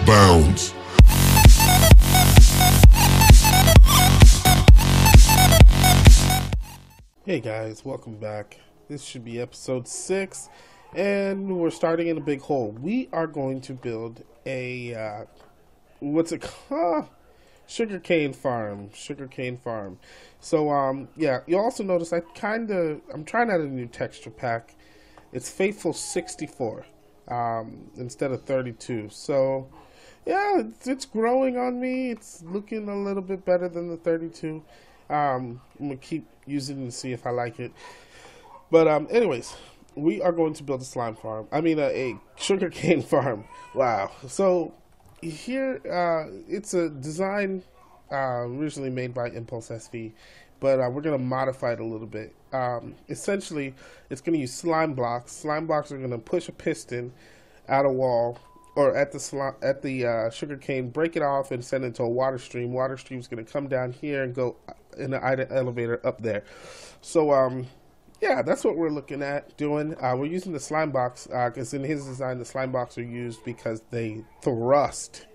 bounds. Hey guys, welcome back. This should be episode 6, and we're starting in a big hole. We are going to build a, what's it called? Sugarcane farm. So, yeah, you'll also notice I'm trying out a new texture pack. It's Faithful 64, instead of 32. So, yeah, it's growing on me. It's looking a little bit better than the 32. I'm going to keep using it to see if I like it. But, anyways, we are going to build a slime farm. I mean, a sugarcane farm. Wow. So, here, it's a design originally made by ImpulseSV, but we're going to modify it a little bit. Essentially, it's going to use slime blocks. Slime blocks are going to push a piston at a wall, or at the sugarcane, break it off and send it to a water stream. Water stream is going to come down here and go in the item elevator up there. So, yeah, that's what we're looking at doing. We're using the slime box because in his design, the slime blocks are used because they thrust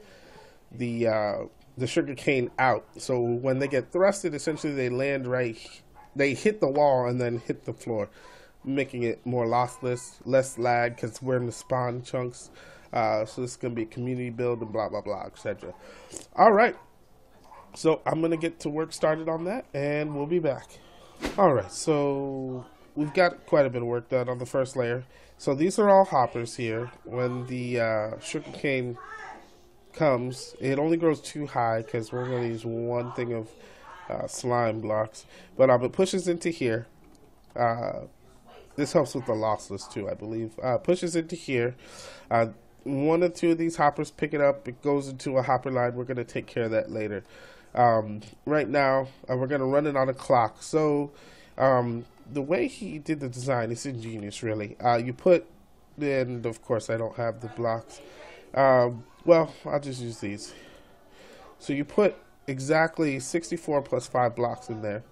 the sugarcane out. So when they get thrusted, essentially they land they hit the wall and then hit the floor, making it more lossless, less lag because we're in the spawn chunks. So this is going to be a community build and blah, blah, blah, etc. All right. So I'm going to get to work started on that, and we'll be back. All right. So we've got quite a bit of work done on the first layer. So these are all hoppers here. When the sugarcane comes, it only grows too high because we're going to use one thing of slime blocks. But it pushes into here. This helps with the lossless too, I believe. Pushes into here. One or two of these hoppers pick it up. It goes into a hopper line. We're going to take care of that later. Right now, we're going to run it on a clock. So the way he did the design is ingenious, really. You put, and of course I don't have the blocks. Well, I'll just use these. So you put exactly 64 plus 5 blocks in there.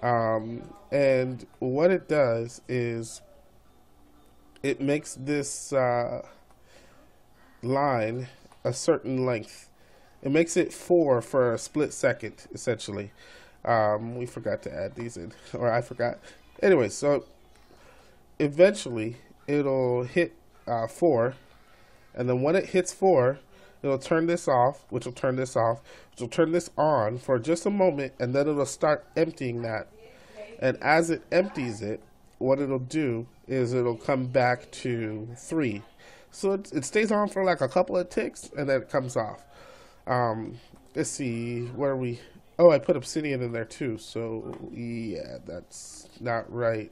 And what it does is it makes this line a certain length. It makes it 4 for a split second, essentially. We forgot to add these in, or I forgot. Anyway, so eventually it'll hit 4, and then when it hits 4, it'll turn this off, which will turn this off, which will turn this on for just a moment, and then it'll start emptying that. And as it empties it, what it'll do is it'll come back to 3. So it stays on for like a couple of ticks, and then it comes off. Let's see, where are we? Oh, I put obsidian in there too, so yeah, that's not right.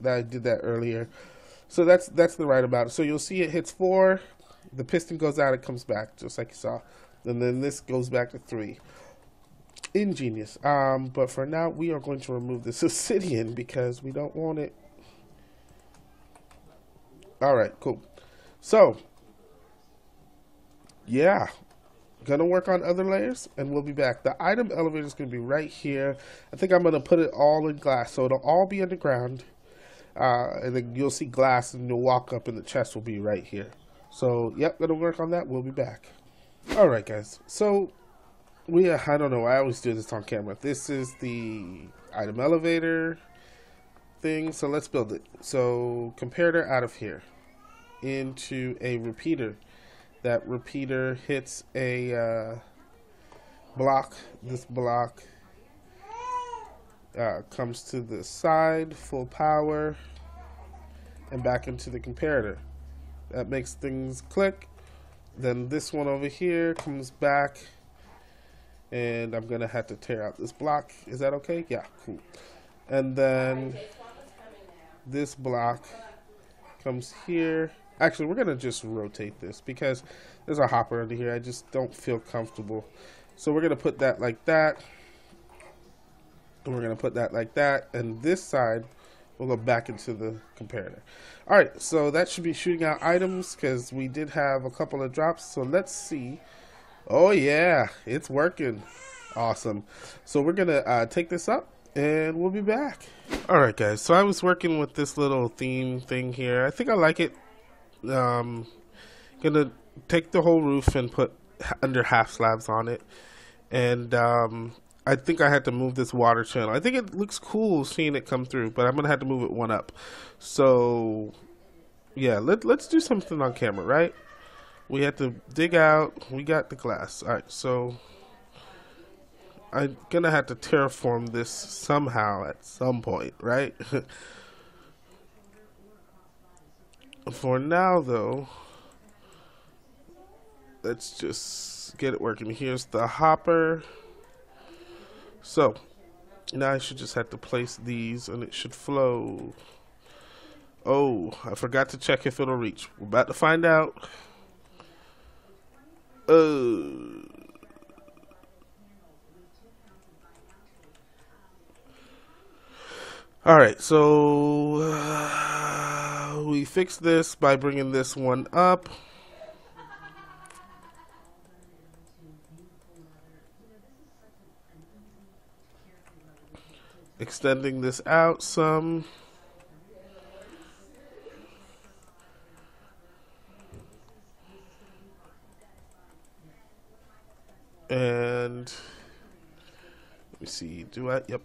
I did that earlier. So that's the right amount. So you'll see it hits 4, the piston goes out, it comes back, just like you saw. And then this goes back to 3. Ingenious. But for now, we are going to remove this obsidian because we don't want it. Alright, cool. So, yeah. Gonna work on other layers, and we'll be back. The item elevator is going to be right here. I think I'm going to put it all in glass, so it'll all be underground. And then you'll see glass, and you'll walk up, and the chest will be right here. So, yep, gonna work on that. We'll be back. Alright, guys. So, I don't know. I always do this on camera. This is the item elevator thing. So, let's build it. So, comparator out of here into a repeater. That repeater hits a block. This block comes to the side, full power, and back into the comparator. That makes things click. Then this one over here comes back, and I'm gonna have to tear out this block. Is that okay? Yeah, cool. And then this block comes here. Actually, we're gonna just rotate this because there's a hopper under here. I just don't feel comfortable. So we're gonna put that like that. And we're gonna put that like that. And this side will go back into the comparator. Alright, so that should be shooting out items because we did have a couple of drops. So let's see. Oh yeah, it's working. Awesome. So we're gonna take this up and we'll be back. Alright guys, so I was working with this little theme thing here. I think I like it. gonna take the whole roof and put under half slabs on it. And I think I had to move this water channel. I think it looks cool seeing it come through, but I'm gonna have to move it one up. So yeah, let's do something on camera, right? We had to dig out. We got the glass. All right, so I'm gonna have to terraform this somehow at some point, right? For now, though, let's just get it working. Here's the hopper. So now I should just have to place these, and it should flow. Oh, I forgot to check if it'll reach. We're about to find out. Alright, so we fixed this by bringing this one up. Extending this out some. And let me see, do I? Yep.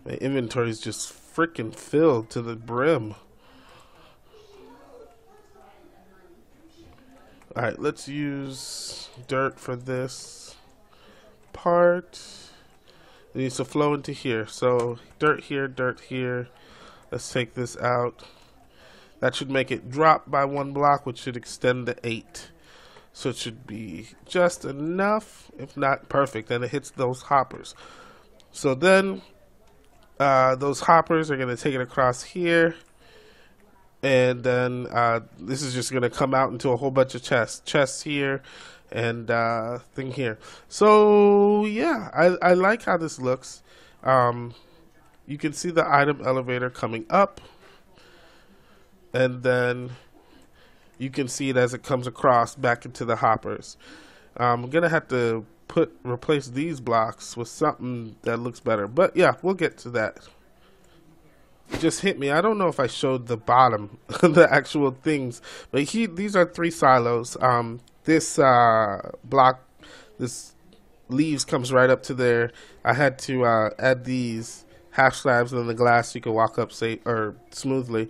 My inventory is just freaking filled to the brim. Alright, let's use dirt for this part. It needs to flow into here. So dirt here, dirt here. Let's take this out. That should make it drop by 1 block, which should extend to 8. So it should be just enough, if not perfect, and it hits those hoppers. So then those hoppers are going to take it across here, and then this is just going to come out into a whole bunch of chests here, and thing here. So yeah, I like how this looks. You can see the item elevator coming up, and then you can see it as it comes across back into the hoppers. I'm gonna have to replace these blocks with something that looks better, but yeah, we'll get to that. It just hit me. I don't know if I showed the bottom, the actual things, but these are 3 silos. This block, this leaves comes right up to there. I had to add these half slabs in the glass so you can walk up smoothly.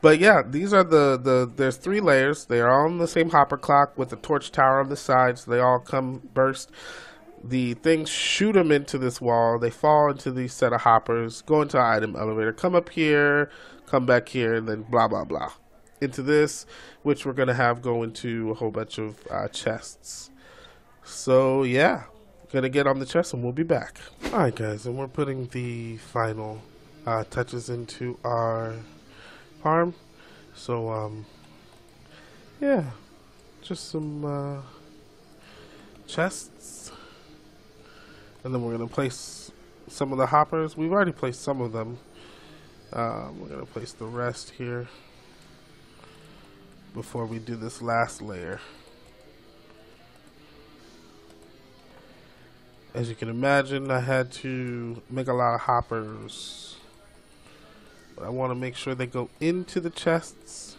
But yeah, these are there's 3 layers. They are all on the same hopper clock with the torch tower on the sides. They all come burst. The things shoot them into this wall. They fall into these set of hoppers, go into an item elevator, come up here, come back here, and then blah, blah, blah. Into this, which we're going to have go into a whole bunch of chests. So yeah, going to get on the chest and we'll be back. Alright guys, and we're putting the final touches into our farm. So yeah, just some chests, and then we're gonna place some of the hoppers. We've already placed some of them. We're gonna place the rest here before we do this last layer. As you can imagine, I had to make a lot of hoppers. I want to make sure they go into the chests.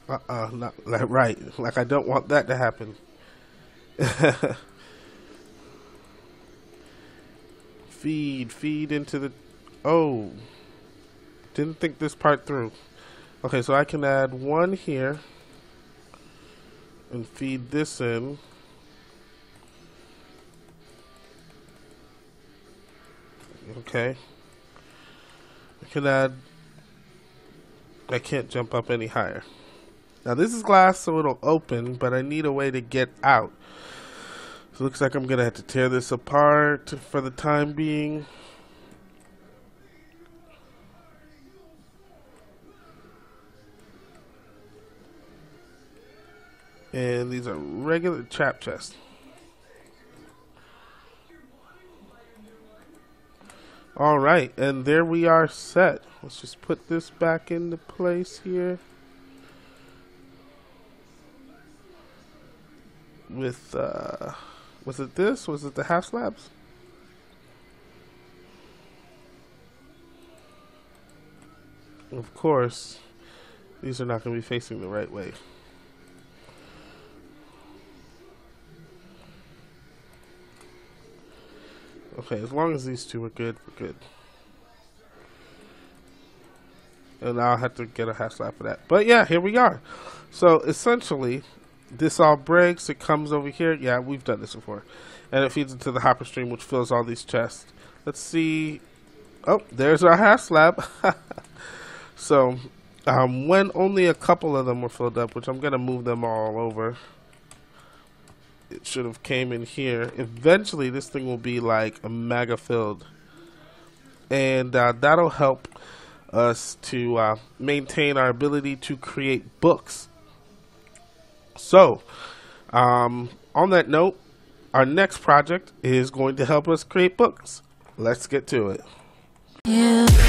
Not like right. Like I don't want that to happen. Feed into the. Oh, didn't think this part through. Okay, so I can add 1 here and feed this in. Okay. I can't jump up any higher. Now this is glass, so it'll open, but I need a way to get out. So it looks like I'm gonna have to tear this apart for the time being. And these are regular trap chests. Alright, and there we are set. Let's just put this back into place here. With, was it this? Was it the half slabs? Of course, these are not going to be facing the right way. Okay, as long as these two are good, we're good. And I'll have to get a hash slab for that. But yeah, here we are. So essentially, this all breaks. It comes over here. Yeah, we've done this before. And it feeds into the hopper stream, which fills all these chests. Let's see. Oh, there's our hash slab. So, when only a couple of them were filled up, which I'm going to move them all over. It should have came in here. Eventually, this thing will be like a mega filled. And that'll help us to maintain our ability to create books. So, on that note, our next project is going to help us create books. Let's get to it. Yeah.